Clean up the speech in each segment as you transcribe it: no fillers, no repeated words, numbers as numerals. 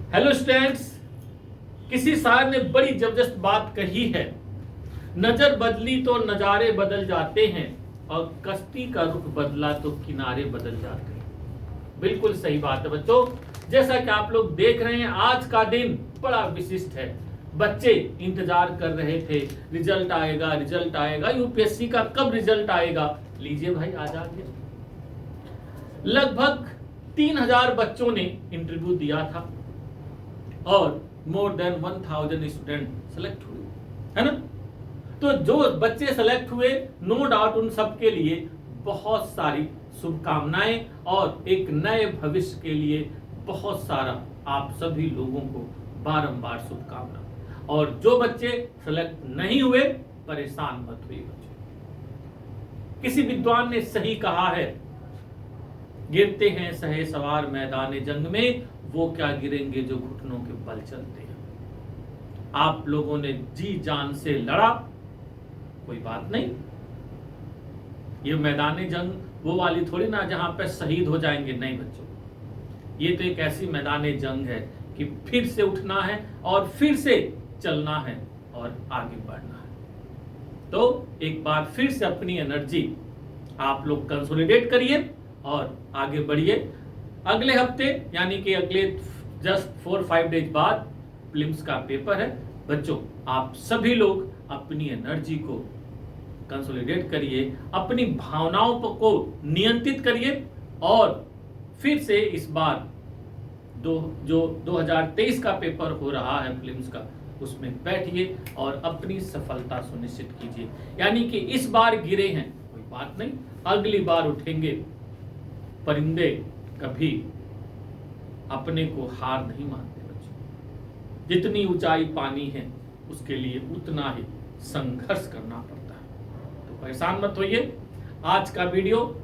Hello students, किसी शायर ने बड़ी जबरदस्त बात कही है। नजर बदली तो नजारे बदल जाते हैं और कश्ती का रुख बदला तो किनारे बदल जाते हैं। बिल्कुल सही बात है बच्चों। जैसा कि आप लोग देख रहे हैं, आज का दिन बड़ा विशिष्ट है। बच्चे इंतजार कर रहे थे, रिजल्ट आएगा रिजल्ट आएगा, यूपीएससी का कब रिजल्ट आएगा। लीजिए भाई, आज आ गया। लगभग 3000 बच्चों ने इंटरव्यू दिया था और मोर देन 1000 स्टूडेंट सेलेक्ट हुए, है ना। तो जो बच्चे सेलेक्ट हुए, नो डाउट उन सबके लिए बहुत सारी शुभकामनाएं और एक नए भविष्य के लिए बहुत सारा आप सभी लोगों को बारंबार शुभकामना। और जो बच्चे सेलेक्ट नहीं हुए, परेशान मत हुए बच्चे। किसी विद्वान ने सही कहा है, गिरते हैं सहे सवार मैदान जंग में, वो क्या गिरेंगे जो घुटनों के बल चलते हैं। आप लोगों ने जी जान से लड़ा, कोई बात नहीं। ये मैदान जंग वो वाली थोड़ी ना जहां पे शहीद हो जाएंगे, नहीं बच्चों। ये तो एक ऐसी मैदान जंग है कि फिर से उठना है और फिर से चलना है और आगे बढ़ना है। तो एक बार फिर से अपनी एनर्जी आप लोग कंसोलिडेट करिए और आगे बढ़िए। अगले हफ्ते यानी कि अगले जस्ट 4-5 डेज बाद प्रीलिम्स का पेपर है बच्चों। आप सभी लोग अपनी एनर्जी को कंसोलिडेट करिए, अपनी भावनाओं को नियंत्रित करिए और फिर से इस बार जो 2023 का पेपर हो रहा है प्रीलिम्स का, उसमें बैठिए और अपनी सफलता सुनिश्चित कीजिए। यानी कि इस बार गिरे हैं, कोई बात नहीं, अगली बार उठेंगे। परिंदे कभी अपने को हार नहीं मानते बच्चों। जितनी ऊंचाई पानी है, उसके लिए उतना ही संघर्ष करना पड़ता है। तो परेशान मत होइए। आज का वीडियो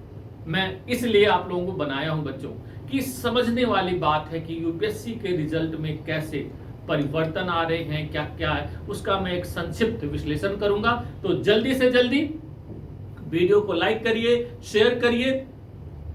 मैं इसलिए आप लोगों को बनाया हूं बच्चों कि समझने वाली बात है कि यूपीएससी के रिजल्ट में कैसे परिवर्तन आ रहे हैं, क्या क्या है, उसका मैं एक संक्षिप्त विश्लेषण करूंगा। तो जल्दी से जल्दी वीडियो को लाइक करिए, शेयर करिए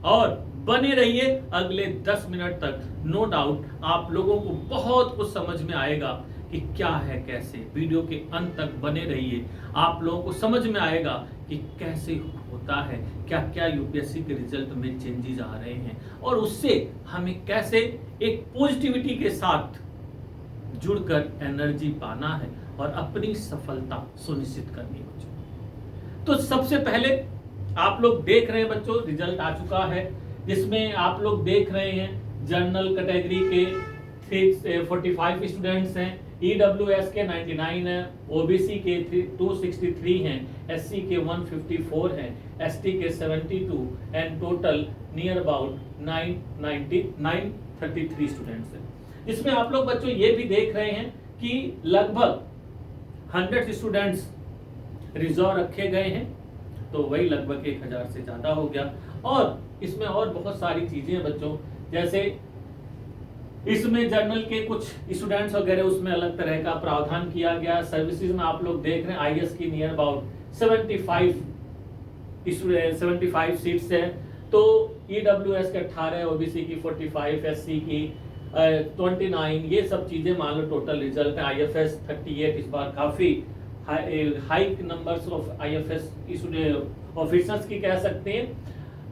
और बने रहिए अगले 10 मिनट तक। नो डाउट आप लोगों को बहुत कुछ समझ में आएगा कि क्या है कैसे। वीडियो के अंत तक बने रहिए, आप लोगों को समझ में आएगा कि कैसे होता है, क्या क्या यूपीएससी के रिजल्ट में चेंजेस आ रहे हैं और उससे हमें कैसे एक पॉजिटिविटी के साथ जुड़कर एनर्जी पाना है और अपनी सफलता सुनिश्चित करनी है। तो सबसे पहले आप लोग देख रहे हैं बच्चों, रिजल्ट आ चुका है, जिसमें आप लोग देख रहे हैं जनरल कैटेगरी के 45 स्टूडेंट्स हैं, ईडब्ल्यूएस के 99 हैं, ओबीसी के 263 हैं, एससी के 154 हैं, एसटी के 72 and total near about 933 students हैं। जिसमें आप लोग बच्चों ये भी देख रहे हैं कि लगभग 100 स्टूडेंट्स रिजर्व रखे गए हैं, तो वही लगभग 1000 से ज्यादा हो गया। और इसमें और बहुत सारी चीजें हैं बच्चों, जैसे इसमें जर्नल के कुछ स्टूडेंट्स वगैरह उसमें अलग तरह का प्रावधान किया गया। सर्विसेज में आप लोग देख रहे हैं आईएएस की नियर अबाउट 75 सीट्स है, तो ईडब्ल्यूएस के 18, ओबीसी की 45, एससी की 29, ये सब चीजें मान लो टोटल रिजल्ट है। आईएफएस 38, इस बार काफी high numbers of IFS officers की कह सकते हैं।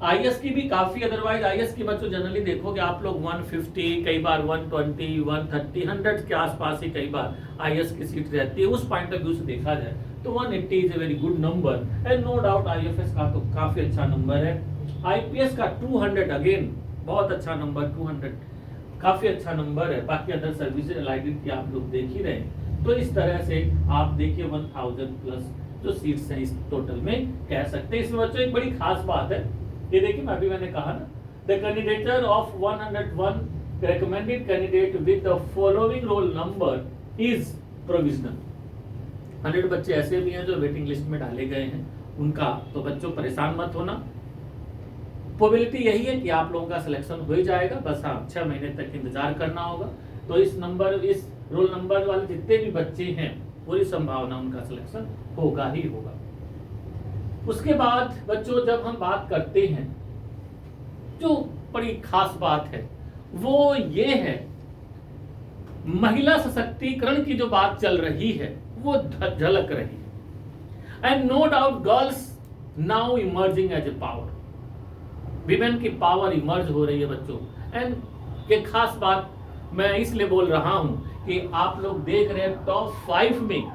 आईएएस की भी काफी, अदरवाइज आईएएस की बच्चों जनरली देखोगे आप लोग 150, कई बार 120, 130, 100 के आसपास ही कई बार आईएएस की सीट रहती है। उस पॉइंट ऑफ व्यू से देखा जाए तो 180 is a very good number and no doubt IFS का तो काफी अच्छा नंबर है। आईपीएस का 200 अगेन बहुत अच्छा नंबर, 200 काफी अच्छा नंबर है। बाकी अदर सर्विसेज एलाइडेड की आप लोग देख ही रहे हैं। तो इस तरह से आप देखिए 1000 प्लस जो सीट्स हैं इस टोटल में कह सकते हैं। इसमें बच्चों एक बड़ी खास बात है, ये देखिए मैंने कहा ना, the कैंडिडेटर of 101 recommended candidate with the following roll number is provisional। 100 बच्चे ऐसे भी हैं जो वेटिंग लिस्ट में डाले गए हैं उनका, तो बच्चों परेशान मत होना। प्रोबेबिलिटी यही है कि आप लोगों का सिलेक्शन हो ही जाएगा, बस हाँ 6 महीने तक इंतजार करना होगा। तो इस रोल नंबर वाले जितने भी बच्चे हैं, पूरी संभावना उनका सिलेक्शन होगा ही होगा। उसके बाद बच्चों जब हम बात करते हैं, जो बड़ी खास बात है वो ये है महिला सशक्तिकरण की जो बात चल रही है वो झलक रही है। And no doubt girls now emerging as a power, women की पावर इमर्ज हो रही है बच्चों। एंड एक खास बात मैं इसलिए बोल रहा हूं कि आप लोग देख रहे हैं टॉप 5 में,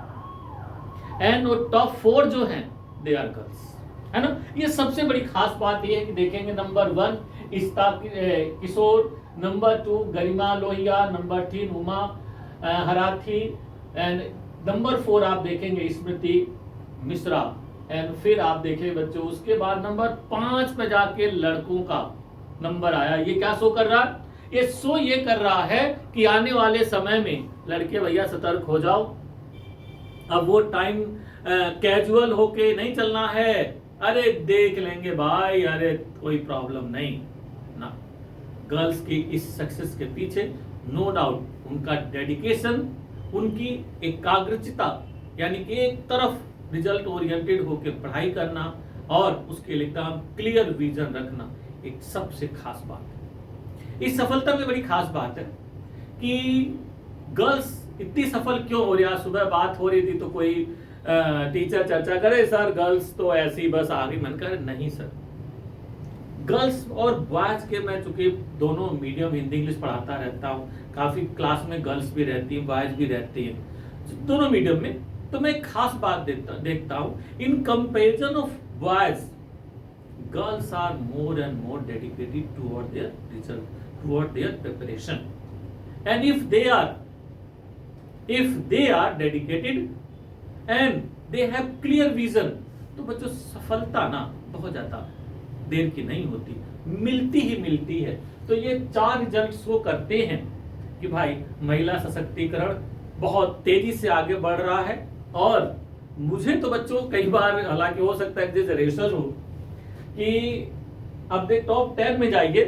एंड वो टॉप 4 जो हैं दे आर गर्ल्स, है ना। ये सबसे बड़ी खास बात ये है कि देखेंगे नंबर 1 इस्ता Kishore, number 2 Garima Lohia, number 3 Uma Harathi, and number 4 आप देखेंगे स्मृति मिश्रा। एंड फिर आप देखें बच्चों उसके बाद नंबर 5 पे जाके लड़कों का नंबर आया। ये क्या शो कर रहा है? ये शो ये कर रहा है कि आने वाले समय में लड़के भैया सतर्क हो जाओ, अब वो टाइम कैजुअल होके नहीं चलना है, अरे देख लेंगे भाई, अरे कोई प्रॉब्लम नहीं ना। गर्ल्स की इस सक्सेस के पीछे नो डाउट उनका डेडिकेशन, उनकी एकाग्रचिता, यानी कि एक तरफ रिजल्ट ओरिएंटेड होकर पढ़ाई करना और उसके लिए एकदम क्लियर विजन रखना एक सबसे खास बात है। इस सफलता में बड़ी खास बात है कि गर्ल्स इतनी सफल क्यों हो रही है। सुबह बात हो रही थी तो कोई टीचर चर्चा करे, सर गर्ल्स तो ऐसी बस आ गई। मन कर नहीं सर, गर्ल्स और बॉयज के मैं चूंकि दोनों मीडियम हिंदी इंग्लिश पढ़ाता रहता हूँ, काफी क्लास में गर्ल्स भी रहती हैं बॉयज भी रहती हैं दोनों मीडियम में, तो मैं एक खास बात देखता हूँ in comparison of boys girls are more and more dedicated toward their result, toward their preparation. And if they are dedicated and they have clear vision, तो बच्चों सफलता ना बहुत ज्यादा देर की नहीं होती, मिलती ही मिलती है। तो ये 4 रिजल्ट शो करते हैं कि भाई महिला सशक्तिकरण बहुत तेजी से आगे बढ़ रहा है। और मुझे तो बच्चों कई बार, हालांकि हो सकता है एग्जैजरेशन हो, कि अब देख टॉप 10 में जाइए,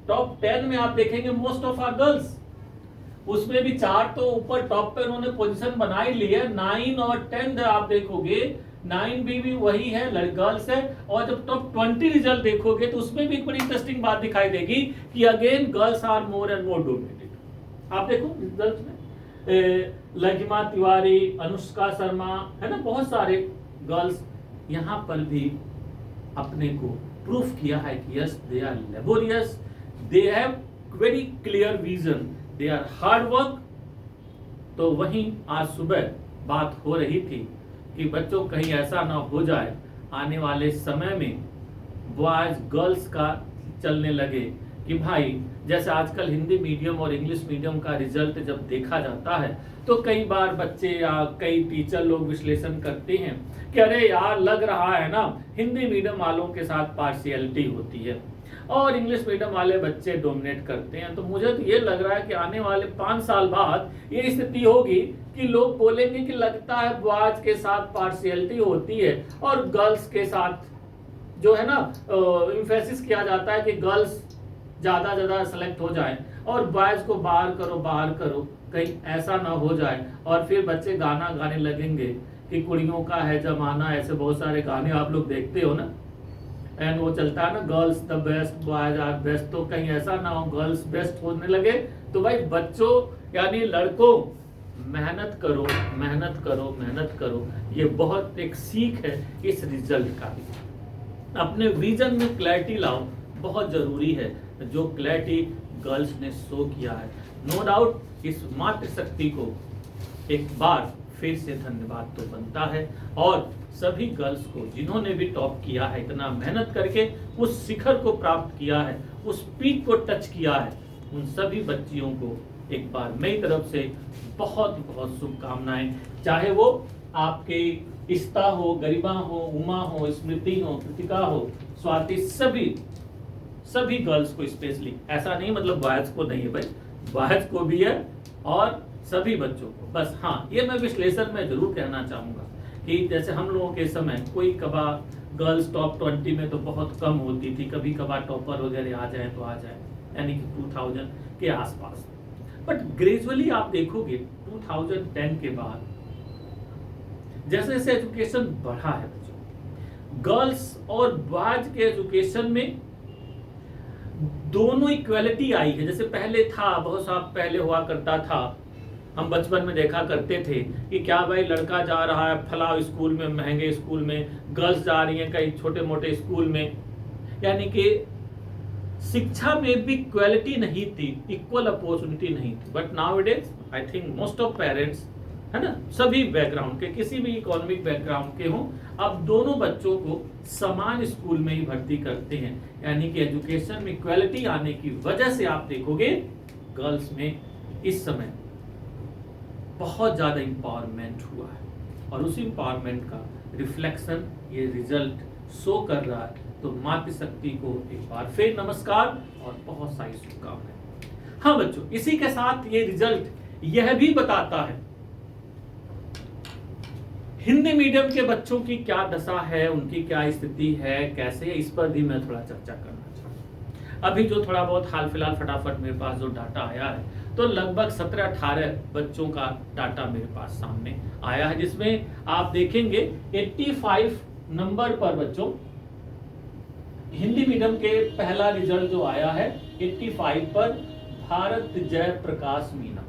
टॉप 10 में आप देखेंगे मोस्ट ऑफ आर गर्ल्स, उसमें भी 4 तो ऊपर टॉप पे उन्होंने पोजीशन बना ही ली है। 9 और 10 आप देखोगे, 9 भी वही है, गर्ल्स है। और जब टॉप 20 रिजल्ट देखोगे तो उसमें भी एक बड़ी इंटरेस्टिंग बात दिखाई देगी कि again girls are more and more dominated. आप देखो रिजल्ट में लघिमा तिवारी, अनुष्का शर्मा, है ना, बहुत सारे गर्ल्स यहाँ पर भी अपने को प्रूफ किया है कि yes they are laborious, they have very clear vision, they are hard work. तो वहीं आज सुबह बात हो रही थी कि बच्चों कहीं ऐसा ना हो जाए आने वाले समय में बॉयज गर्ल्स का चलने लगे कि भाई जैसे आजकल हिंदी मीडियम और इंग्लिश मीडियम का रिजल्ट जब देखा जाता है तो कई बार बच्चे या कई टीचर लोग विश्लेषण करते हैं कि अरे यार लग रहा है ना हिंदी मीडियम वालों के साथ पार्शियलिटी होती है और इंग्लिश मीडियम वाले बच्चे डोमिनेट करते हैं। तो मुझे तो ये लग रहा है कि आने वाले 5 साल बाद ये स्थिति होगी कि लोग बोलेंगे कि लगता है बॉयज के साथ पार्शियलिटी होती है और गर्ल्स के साथ जो है ना इम्फेसिस किया जाता है कि गर्ल्स ज्यादा सेलेक्ट हो जाए और बॉयज को बाहर करो, कहीं ऐसा ना हो जाए और फिर बच्चे गाना गाने लगेंगे कि कुड़ियों का है जमाना, ऐसे बहुत सारे गाने आप लोग देखते हो ना, एंड वो चलता है ना girls the best boys are best. तो कहीं ऐसा ना हो गर्ल्स बेस्ट होने लगे। तो भाई बच्चों यानी लड़कों मेहनत करो, ये बहुत एक सीख है इस रिजल्ट का भी। अपने विजन में क्लैरिटी लाओ, बहुत जरूरी है, जो क्लैरिटी गर्ल्स ने शो किया है। नो डाउट इस मातृशक्ति को एक बार फिर से धन्यवाद तो बनता है और सभी गर्ल्स को जिन्होंने भी टॉप किया है, इतना मेहनत करके उस शिखर को प्राप्त किया है, उस पीक को टच किया है, उन सभी बच्चियों को एक बार मेरी तरफ से बहुत बहुत शुभकामनाएं। चाहे वो आपके इस्ता हो, गरिमा हो, उमा हो, स्मृति हो, कृतिका हो, स्वाति, सभी गर्ल्स को स्पेशली, ऐसा नहीं मतलब बॉयज को नहीं है भाई, बॉयज को भी है और सभी बच्चों को। बस हाँ, ये मैं विश्लेषण में जरूर कहना चाहूंगा कि जैसे हम लोगों के समय कोई कबार गर्ल्स टॉप 20 में तो बहुत कम होती थी, कभी कभार टॉपर वगैरह आ जाए तो आ जाए, यानी कि 2000 के आसपास। बट ग्रेजुअली आप देखोगे 2010 के बाद जैसे जैसे एजुकेशन बढ़ा है बच्चों, गर्ल्स और बॉयज के एजुकेशन में दोनों इक्वालिटी आई है। जैसे पहले था, बहुत साल पहले हुआ करता था हम बचपन में देखा करते थे कि क्या भाई लड़का जा रहा है फला स्कूल में, महंगे स्कूल में, गर्ल्स जा रही हैं कई छोटे मोटे स्कूल में, यानी कि शिक्षा में भी क्वालिटी नहीं थी, इक्वल अपॉर्चुनिटी नहीं थी। But now it is I think most of parents, है ना, सभी बैकग्राउंड के, किसी भी इकोनॉमिक बैकग्राउंड के हों, अब दोनों बच्चों को समान स्कूल में ही भर्ती करते हैं। यानी कि एजुकेशन में क्वालिटी आने की वजह से आप देखोगे गर्ल्स में इस समय बहुत ज्यादा इंपावरमेंट हुआ है, और उस इंपावरमेंट का रिफ्लेक्शन ये रिजल्ट शो कर रहा है। तो मातृशक्ति को एक बार फिर नमस्कार और बहुत सारी शुभकामनाएं। हाँ बच्चों, इसी के साथ ये रिजल्ट यह भी बताता है हिंदी मीडियम के बच्चों की क्या दशा है, उनकी क्या स्थिति है, कैसे है, इस पर भी मैं थोड़ा चर्चा करना चाहूँगा। अभी जो थोड़ा बहुत हाल फिलहाल फटाफट मेरे पास जो डाटा आया है, तो लगभग 17-18 बच्चों का डाटा मेरे पास सामने आया है, जिसमें आप देखेंगे 85 नंबर पर बच्चों हिंदी मीडियम के पहला रिजल्ट जो आया है 85 पर भारत जयप्रकाश मीना।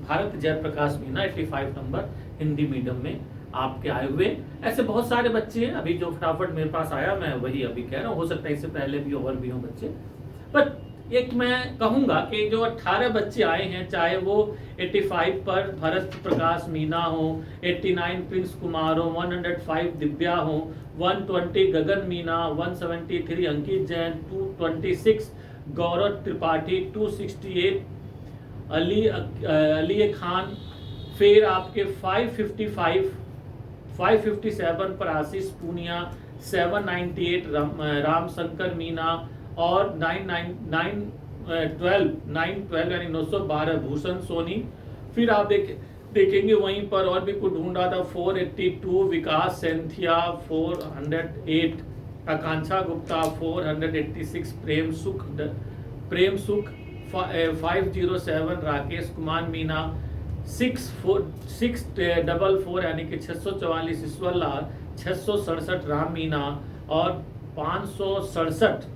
भारत जयप्रकाश मीना 85 नंबर हिंदी मीडियम में आपके आए हुए। ऐसे बहुत सारे बच्चे हैं, अभी जो फटाफट मेरे पास आया मैं वही अभी कह रहा हूँ, हो सकता है इससे पहले भी और भी हो बच्चे। पर एक मैं कहूंगा कि जो 18 बच्चे आए हैं, चाहे वो 85 पर भरत प्रकाश मीना हो, 89 प्रिंस कुमार हो, 105 दिव्या हो, 120 गगन मीना, 173 अंकित जैन, 226 गौरव त्रिपाठी, 268 अली खान, फिर आपके 557 पर आशीष पूनिया, 798 रामशंकर मीना, और 912 यानी 912 भूषण सोनी। फिर आप देखेंगे वहीं पर और भी कुछ ढूंढ रहा था, 482 विकास सेंथिया, 408 आकांक्षा गुप्ता, 486 प्रेम सुख 507 राकेश कुमार मीना, 644 यानी कि 644 ईश्वर लाल, 667 राम मीना, और 567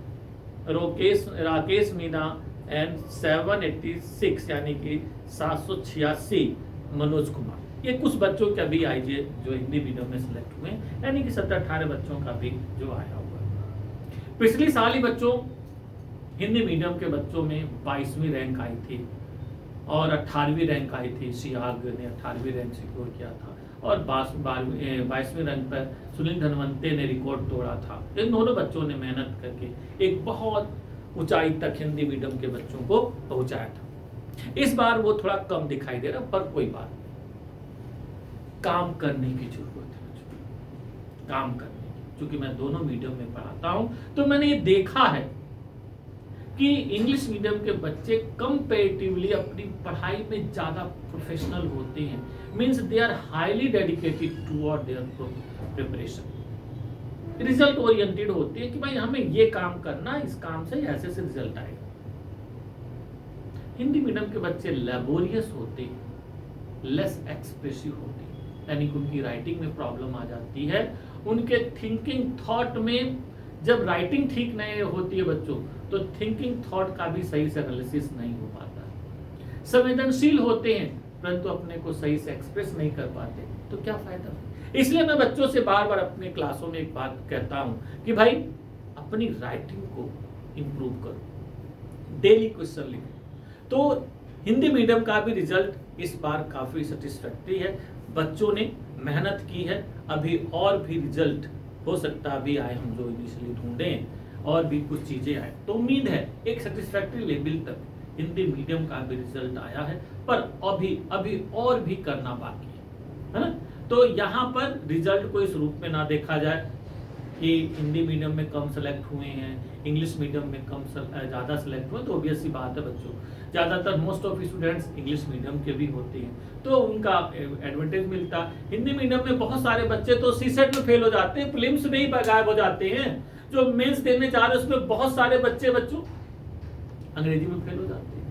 राकेश मीना, एंड 786 यानी कि 786 मनोज कुमार। ये कुछ बच्चों के अभी आईजे जो हिंदी मीडियम में सिलेक्ट हुए, यानी कि 17-18 बच्चों का भी जो आया हुआ है। पिछली साल ही बच्चों हिंदी मीडियम के बच्चों में 22वीं रैंक आई थी और 18वीं रैंक आई थी। सियाग ने 18वीं रैंक सिक्योर किया था, और 22वीं रैंक पर सुनील धनवंते ने रिकॉर्ड तोड़ा था। इन दोनों बच्चों ने मेहनत करके एक बहुत ऊंचाई तक हिंदी मीडियम के बच्चों को पहुंचाया था। इस बार वो थोड़ा कम दिखाई दे रहा, पर कोई बात नहीं, काम करने की जरूरत है, काम करने की। क्योंकि मैं दोनों मीडियम में पढ़ाता हूं, तो मैंने ये देखा है कि इंग्लिश मीडियम के बच्चे कंपैरेटिवली अपनी पढ़ाई में ज्यादा प्रोफेशनल होते हैं, means they are highly dedicated toward their preparation, result oriented होते हैं कि भाई हमें ये काम करना, इस काम से ऐसे से रिजल्ट आएगा। हिंदी मीडियम के बच्चे लेबोरियस होते हैं, लेस एक्सप्रेसिव होते हैं, यानी कि उनकी राइटिंग में प्रॉब्लम आ जाती है, उनके थिंकिंग थॉट में जब राइटिंग ठीक नहीं होती है बच्चों, तो थिंकिंग थॉट का भी सही से एनालिसिस नहीं हो पाता। संवेदनशील होते हैं परंतु अपने को सही से एक्सप्रेस नहीं कर पाते, तो क्या फायदा। इसलिए मैं बच्चों से बार बार अपने क्लासों में एक बात कहता हूं कि भाई अपनी राइटिंग को इंप्रूव करो, डेली क्वेश्चन लिखो। तो हिंदी मीडियम का भी रिजल्ट इस बार काफी सेटिस्फैक्टरी है, बच्चों ने मेहनत की है। अभी और भी रिजल्ट हो सकता अभी आए, हम जो इनिशियली ढूंढे और भी कुछ चीजें आए, तो उम्मीद है एक सेटिस्फैक्टरी लेवल तक हिंदी मीडियम का भी रिजल्ट आया है, पर अभी और भी करना बाकी है ना। तो यहाँ पर रिजल्ट को इस रूप में ना देखा जाए कि हिंदी मीडियम में कम सेलेक्ट हुए हैं, इंग्लिश मीडियम में ज़्यादा सेलेक्ट हुए, तो ऑब्वियस सी बात है बच्चों, ज़्यादातर most of students English medium के भी होते हैं, तो उनका एडवांटेज मिलता। हिंदी मीडियम में बहुत सारे बच्चे तो सीसेट में फेल हो जाते हैं, प्रीलिम्स में ही गायब हो जाते हैं, जो मेंस देने जा रहे हैं उसमें बहुत सारे बच्चे बच्चों अंग्रेजी में फेल हो जाते हैं।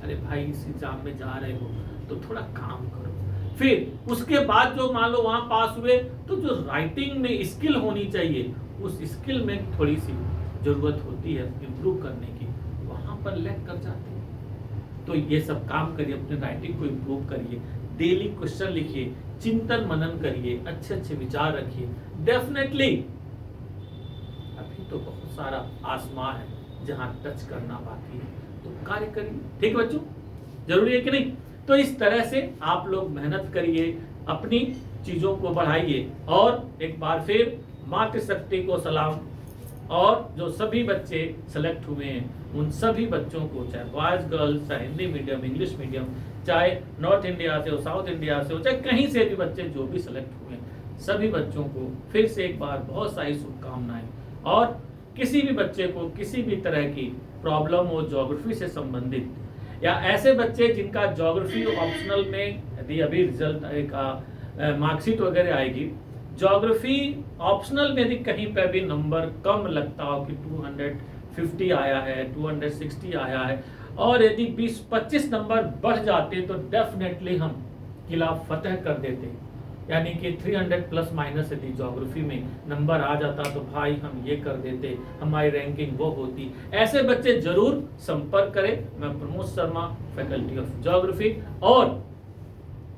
अरे भाई इस एग्जाम में जा रहे हो तो थोड़ा काम करो। फिर उसके बाद जो मान लो वहां पास हुए, तो जो राइटिंग में स्किल होनी चाहिए, उस स्किल में थोड़ी सी जरूरत होती है इंप्रूव करने की, वहां पर लैग कर जाते हैं। तो ये सब काम करिए, अपने राइटिंग को इम्प्रूव करिए, डेली क्वेश्चन लिखिए, चिंतन मनन करिए, अच्छे अच्छे विचार रखिए। डेफिनेटली अभी तो बहुत सारा आसमां है जहां टच करना बाकी है, तो कार्य करिए। ठीक बच्चों, जरूरी है कि नहीं? तो इस तरह से आप लोग मेहनत करिए, अपनी चीजों को बढ़ाइए। और एक बार फिर मातृशक्ति को सलाम। और जो सभी बच्चे सेलेक्ट हुए हैं उन सभी बच्चों को, चाहे बॉयज गर्ल्स, चाहे हिंदी मीडियम, इंग्लिश मीडियम, चाहे नॉर्थ इंडिया से हो, साउथ इंडिया से हो, चाहे कहीं से भी बच्चे जो भी सेलेक्ट हुए हैं, सभी बच्चों को फिर से एक बार बहुत सारी शुभकामनाएं। और किसी भी बच्चे को किसी भी तरह की प्रॉब्लम हो ज्योग्राफी से संबंधित, या ऐसे बच्चे जिनका ज्योग्राफी ऑप्शनल में यदि अभी रिजल्ट का मार्कशीट वगैरह आएगी, ज्योग्राफी ऑप्शनल में यदि कहीं पे भी नंबर कम लगता हो कि 250 आया है, 260 आया है, और यदि 20-25 नंबर बढ़ जाते तो डेफिनेटली हम किला फतेह कर देते। यानी कि 300 प्लस माइनस यदि ज्योग्राफी में नंबर आ जाता तो भाई हम ये कर देते, हमारी रैंकिंग वो होती। ऐसे बच्चे जरूर संपर्क करें। मैं Pramod Sharma, faculty of geography, और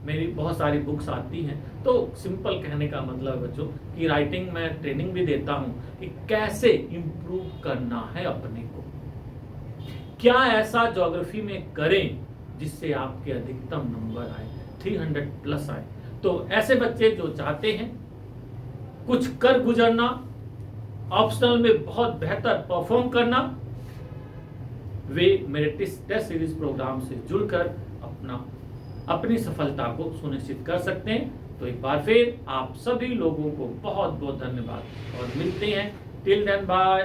मेरी बहुत सारी बुक्स आती हैं। तो सिंपल कहने का मतलब बच्चों कि राइटिंग में ट्रेनिंग भी देता हूं कि कैसे इंप्रूव करना है अपने को, क्या ऐसा ज्योग्राफी में करें जिससे आपके अधिकतम नंबर आए, 300 प्लस आए। तो ऐसे बच्चे जो चाहते हैं कुछ कर गुजरना, ऑप्शनल में बहुत बेहतर परफॉर्म करना, वे मेरे टेस्ट सीरीज प्रोग्राम से जुड़कर अपनी सफलता को सुनिश्चित कर सकते हैं। तो एक बार फिर आप सभी लोगों को बहुत बहुत धन्यवाद और मिलते हैं। Till then bye.